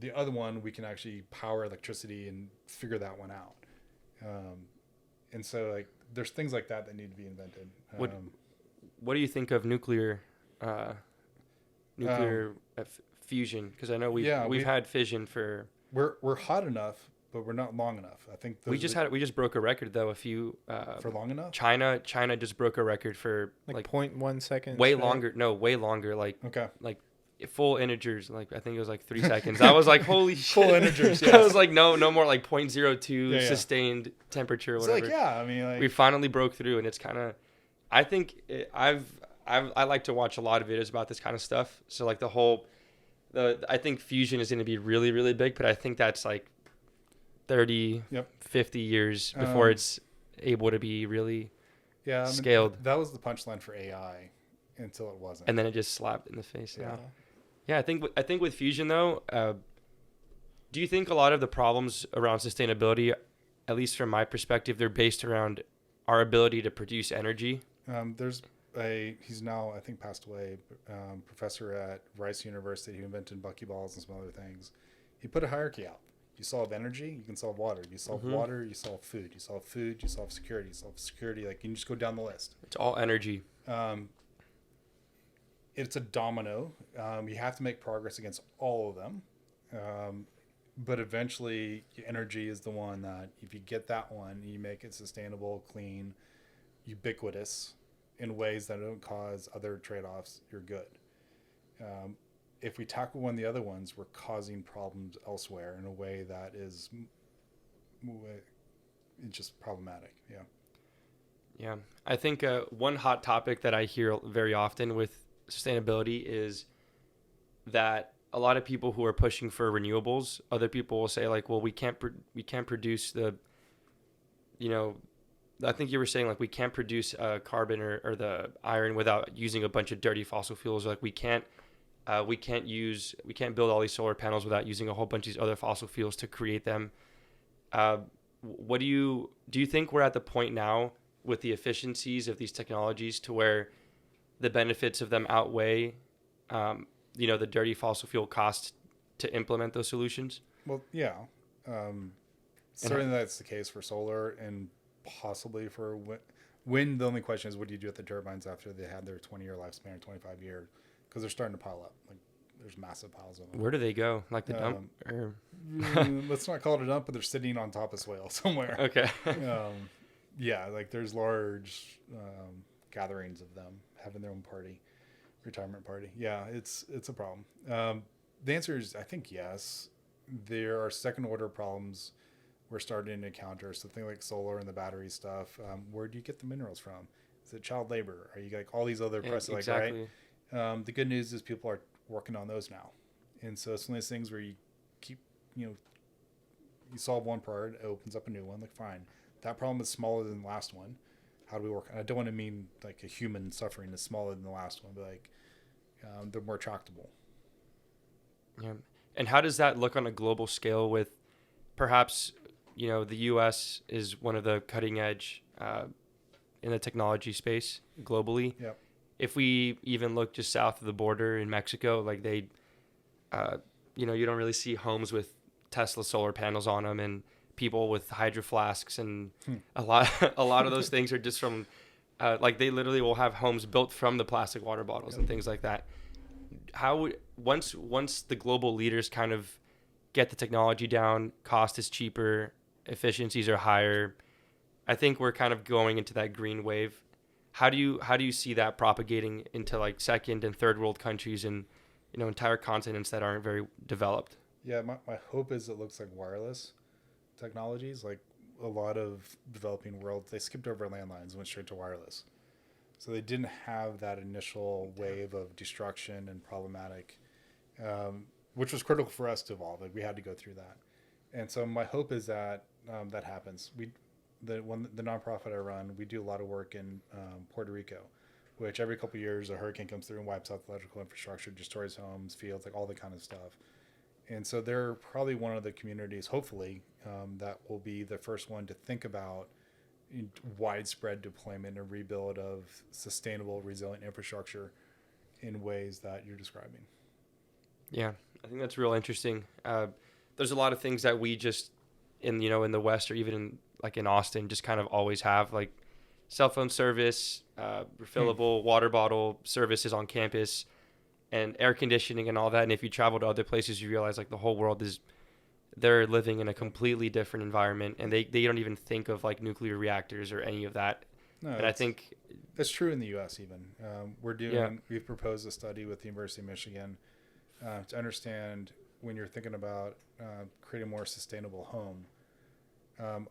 The other one, we can actually power electricity and figure that one out. And so there's things like that need to be invented. What do you think of nuclear fusion? Because I know we've had fission for. We're hot enough, but we're not long enough. I think we just broke a record though. For long enough. China just broke a record for 0.1 seconds. Way longer. No, way longer. Okay. Full integers. I think it was 3 seconds. I was like, holy shit. Full integers. Yes. I was like, no more 0.02 sustained temperature or whatever. It's we finally broke through, and it's kind of. I think I like to watch a lot of videos about this kind of stuff. So I think fusion is going to be really, really big, but I think that's 30, 50 years before it's able to be really Yeah, I mean, scaled, that was the punchline for AI until it wasn't. and then it just slapped in the face. Yeah. Now. Yeah, I think with fusion though, do you think a lot of the problems around sustainability, at least from my perspective, they're based around our ability to produce energy? There's he's now, I think, passed away, professor at Rice University who invented buckyballs and some other things. He put a hierarchy out. You solve energy, you can solve water. You solve water, you solve food. You solve food, you solve security. You solve security. Like, you can just go down the list. It's all energy. It's a domino. You have to make progress against all of them. But eventually, energy is the one that, if you get that one, you make it sustainable, clean, ubiquitous in ways that don't cause other trade-offs, you're good. If we tackle one of the other ones, we're causing problems elsewhere in a way that is it's just problematic. Yeah. Yeah. I think one hot topic that I hear very often with sustainability is that a lot of people who are pushing for renewables, other people will say like, well, we can't produce the, I think you were saying like we can't produce carbon or the iron without using a bunch of dirty fossil fuels. Like we can't build all these solar panels without using a whole bunch of these other fossil fuels to create them. What do you think we're at the point now with the efficiencies of these technologies to where the benefits of them outweigh, the dirty fossil fuel costs to implement those solutions? Well, yeah. Certainly that's the case for solar and possibly for wind. The only question is, what do you do with the turbines after they had their 20-year lifespan or 25-year? Because they're starting to pile up. Like, there's massive piles of them. Where do they go? Like the dump? Let's not call it a dump, but they're sitting on top of swale somewhere. Okay. Yeah, like there's large gatherings of them having their own retirement party. Yeah, it's a problem. The answer is, I think, yes. There are second order problems we're starting to encounter. So things like solar and the battery stuff. Where do you get the minerals from? Is it child labor? Are you like all these other presses? Exactly. Like, right? The good news is people are working on those now. And so it's one of those things where you keep, you solve one part, it opens up a new one. Like, fine, that problem is smaller than the last one. How do we work? And I don't want to mean like a human suffering is smaller than the last one, but like they're more tractable. Yeah. And how does that look on a global scale with perhaps, the U.S. is one of the cutting edge in the technology space globally. Yep. If we even look just south of the border in Mexico, like they, you don't really see homes with Tesla solar panels on them and people with hydro flasks and a lot of those things are just from, like they literally will have homes built from the plastic water bottles and things like that. How once the global leaders kind of get the technology down, cost is cheaper, efficiencies are higher, I think we're kind of going into that green wave. How do you see that propagating into like second and third world countries and entire continents that aren't very developed? Yeah, my hope is it looks like wireless technologies. Like a lot of developing worlds, they skipped over landlines and went straight to wireless. So they didn't have that initial wave of destruction and problematic, which was critical for us to evolve. Like we had to go through that. And so my hope is that that happens. The nonprofit I run, we do a lot of work in Puerto Rico, which every couple of years a hurricane comes through and wipes out the electrical infrastructure, destroys homes, fields, like all the kind of stuff. And so they're probably one of the communities, hopefully, that will be the first one to think about widespread deployment and rebuild of sustainable, resilient infrastructure in ways that you're describing. Yeah, I think that's real interesting. There's a lot of things that we just in the West or even in Austin just kind of always have, like cell phone service, refillable water bottle services on campus, and air conditioning and all that. And if you travel to other places, you realize like the whole world they're living in a completely different environment, and they don't even think of like nuclear reactors or any of that. No, and I think that's true in the U.S. even. We've proposed a study with the University of Michigan to understand when you're thinking about creating a more sustainable home.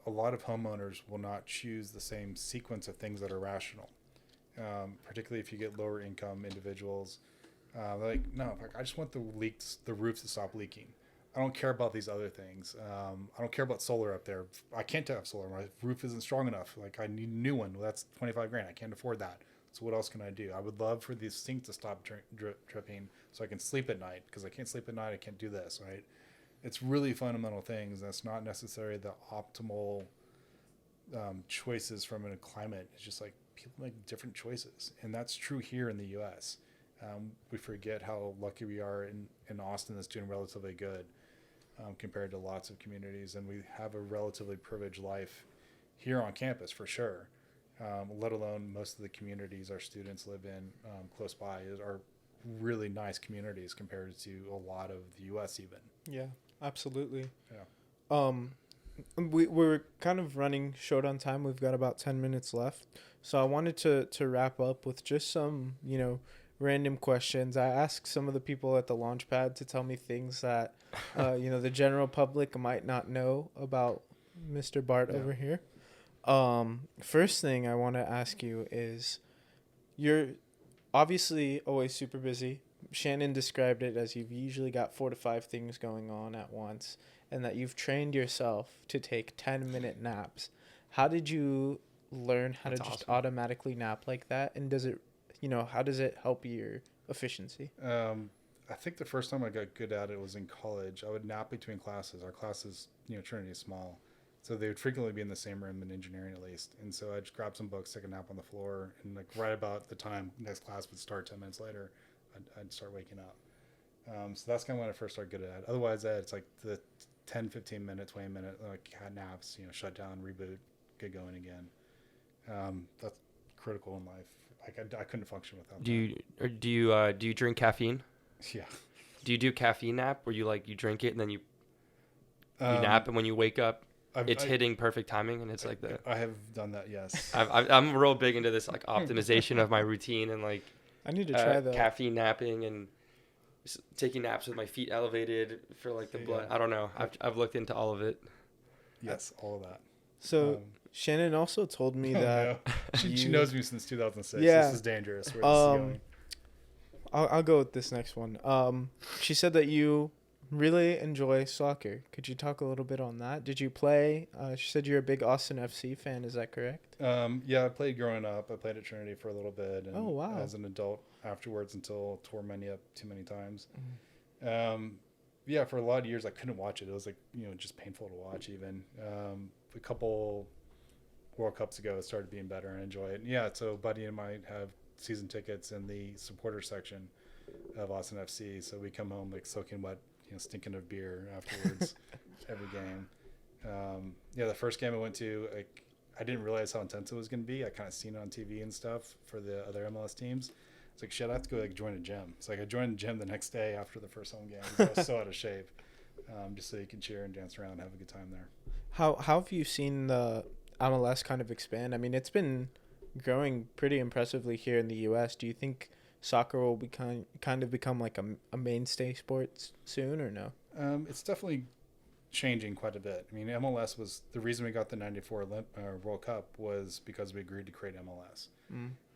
A lot of homeowners will not choose the same sequence of things that are rational, particularly if you get lower income individuals. I just want the roof to stop leaking. I don't care about these other things. I don't care about solar up there. I can't have solar. My roof isn't strong enough. Like I need a new one. Well, that's 25 grand. I can't afford that. So what else can I do? I would love for the sink to stop dripping so I can sleep at night, because I can't sleep at night. I can't do this, right? It's really fundamental things. That's not necessarily the optimal choices from a climate. It's just like people make different choices. And that's true here in the U.S. We forget how lucky we are in Austin that's doing relatively good. Compared to lots of communities, and we have a relatively privileged life here on campus for sure. Let alone most of the communities our students live in close by are really nice communities compared to a lot of the U.S. even. Yeah, absolutely. Yeah. We're kind of running short on time. We've got about 10 minutes left, so I wanted to wrap up with just some random questions. I asked some of the people at the launch pad to tell me things that the general public might not know about Mr. Bart over here. First thing I want to ask you is, you're obviously always super busy. Shannon described it as you've usually got 4 to 5 things going on at once, and that you've trained yourself to take 10-minute naps. How did you learn how to just automatically nap like that? And does it how does it help your efficiency? I think the first time I got good at it was in college. I would nap between classes. Our classes, Trinity is small, so they would frequently be in the same room in engineering at least. And so I'd just grab some books, take a nap on the floor, and like right about the time next class would start 10 minutes later, I'd start waking up. So that's kind of when I first started good at it. Otherwise, it's like the 10, 15 minute, 20 minute cat naps, shut down, reboot, get going again. That's critical in life. I couldn't function without that. Do you drink caffeine? Yeah. Do you do caffeine nap where you drink it and then you nap, and when you wake up it's hitting perfect timing and it's like that? I have done that, yes. I'm real big into this optimization of my routine and I need to try that. Caffeine napping and taking naps with my feet elevated for the blood. I don't know. I've looked into all of it. Yes, all of that. So Shannon also told me that she knows me since 2006. Yeah. This is dangerous. Where this is going? I'll go with this next one. She said that you really enjoy soccer. Could you talk a little bit on that? Did you play? She said you're a big Austin FC fan. Is that correct? Yeah, I played growing up. I played at Trinity for a little bit. And oh, wow. As an adult afterwards, until tore my knee up too many times. Yeah, for a lot of years I couldn't watch it. It was just painful to watch even. A couple World Cups ago, it started being better and enjoy it. And yeah, so Buddy and I have season tickets in the supporter section of Austin FC. So we come home soaking wet, stinking of beer afterwards every game. Yeah, the first game I went to, I didn't realize how intense it was going to be. I kind of seen it on TV and stuff for the other MLS teams. It's like, shit, I have to go join a gym. It's like I joined the gym the next day after the first home game. I was so out of shape, just so you can cheer and dance around and have a good time there. How have you seen the MLS kind of expand? I mean, it's been growing pretty impressively here in the U.S. Do you think soccer will become like a mainstay sport soon, or no? It's definitely changing quite a bit. I mean, MLS was the reason we got the '94 World Cup was because we agreed to create MLS,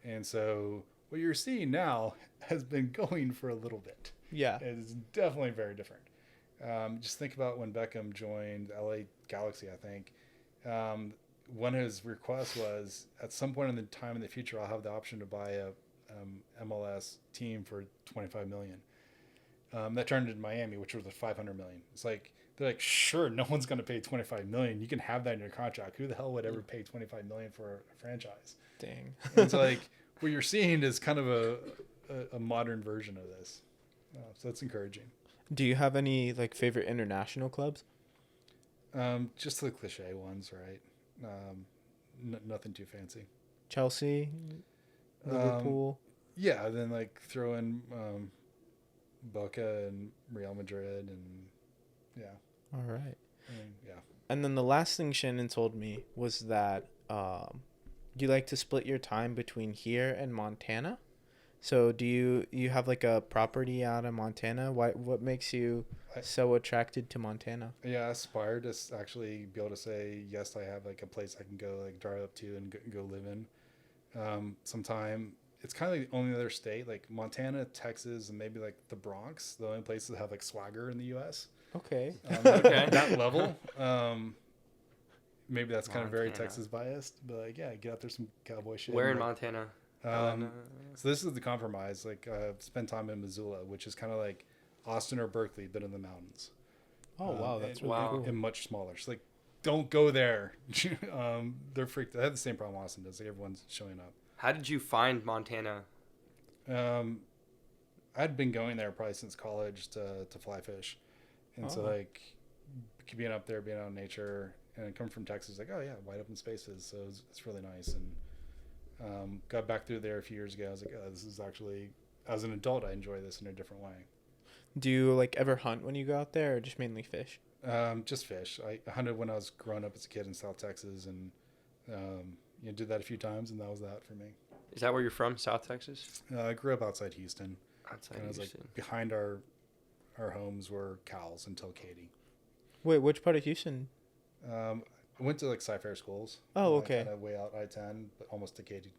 and so what you're seeing now has been going for a little bit. Yeah, it's definitely very different. Just think about when Beckham joined LA Galaxy. I think one of his requests was, at some point in the time in the future, I'll have the option to buy a MLS team for $25 million. That turned into Miami, which was $500 million. It's like, they're like, sure, no one's going to pay $25 million. You can have that in your contract. Who the hell would ever pay $25 million for a franchise? Dang. It's like, what you're seeing is kind of a modern version of this. So it's encouraging. Do you have any favorite international clubs? Just the cliche ones, right? Nothing too fancy. Chelsea, Liverpool. Yeah, then throw in Boca and Real Madrid, and yeah. All right. Yeah. And then the last thing Shannon told me was that you like to split your time between here and Montana. So do you have a property out in Montana? What makes you so attracted to Montana? Yeah, I aspire to actually be able to say, yes, I have a place I can go drive up to and go live in sometime. It's kind of the only other state, Montana, Texas, and maybe the Bronx, the only places that have swagger in the U.S. Okay. Okay. That level. Maybe that's kind of very Montana. Texas biased, but like, yeah, get out there some cowboy shit. Where in like, Montana? So this is the compromise. Like, spend time in Missoula, which is kind of like Austin or Berkeley, but in the mountains. Oh wow, that's really wow. cool. And much smaller. So like, don't go there. They're freaked. They have the same problem Austin does. Like, everyone's showing up. How did you find Montana? I'd been going there probably since college to fly fish, and so like being up there, being out in nature, and coming from Texas, like, oh yeah, wide open spaces. So it's really nice. And got back through there a few years ago. I was like, oh, this is actually, as an adult, I enjoy this in a different way. Do you like ever hunt when you go out there, or just mainly fish? Just fish. I hunted when I was growing up as a kid in South Texas, and did that a few times, and that was that for me. Is that where you're from? South Texas? I grew up outside Houston. Outside And I was like, Houston. behind our homes were cows until Katy. Wait, which part of Houston? I went to like sci-fair schools. Oh, okay. Kind of way out I-10, but almost to Katy.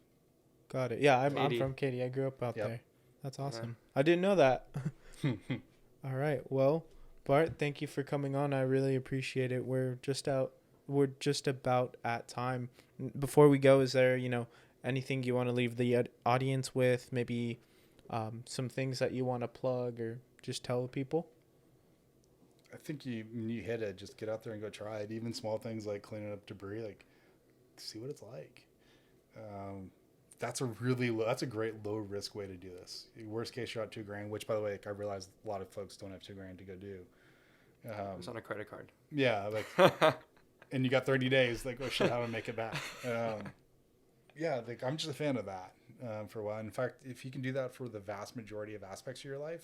Got it. Yeah, I'm Katy. from Katy. I grew up out Yep. there. That's awesome. I didn't know that. All right. Well, Bart, thank you for coming on. I really appreciate it. We're just about at time. Before we go, is there, anything you want to leave the audience with? Maybe some things that you want to plug or just tell people? I think when you hit it, just get out there and go try it. Even small things like cleaning up debris, like see what it's like. That's a great low risk way to do this. Worst case, you're out $2,000, which by the way, like, I realize a lot of folks don't have $2,000 to go do. It's on a credit card. Yeah, like, and you got 30 days. Like, oh shit, how do I make it back? Yeah, like I'm just a fan of that for a while. In fact, if you can do that for the vast majority of aspects of your life,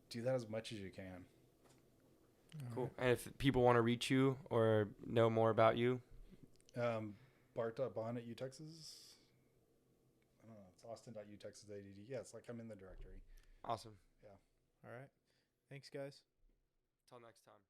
do that as much as you can. Cool. And if people want to reach you or know more about you, Bart Bohn at UTexas. I don't know. It's austin.utexas.edu. Yeah, it's like I'm in the directory. awesome. All right. Thanks, guys. Till next time.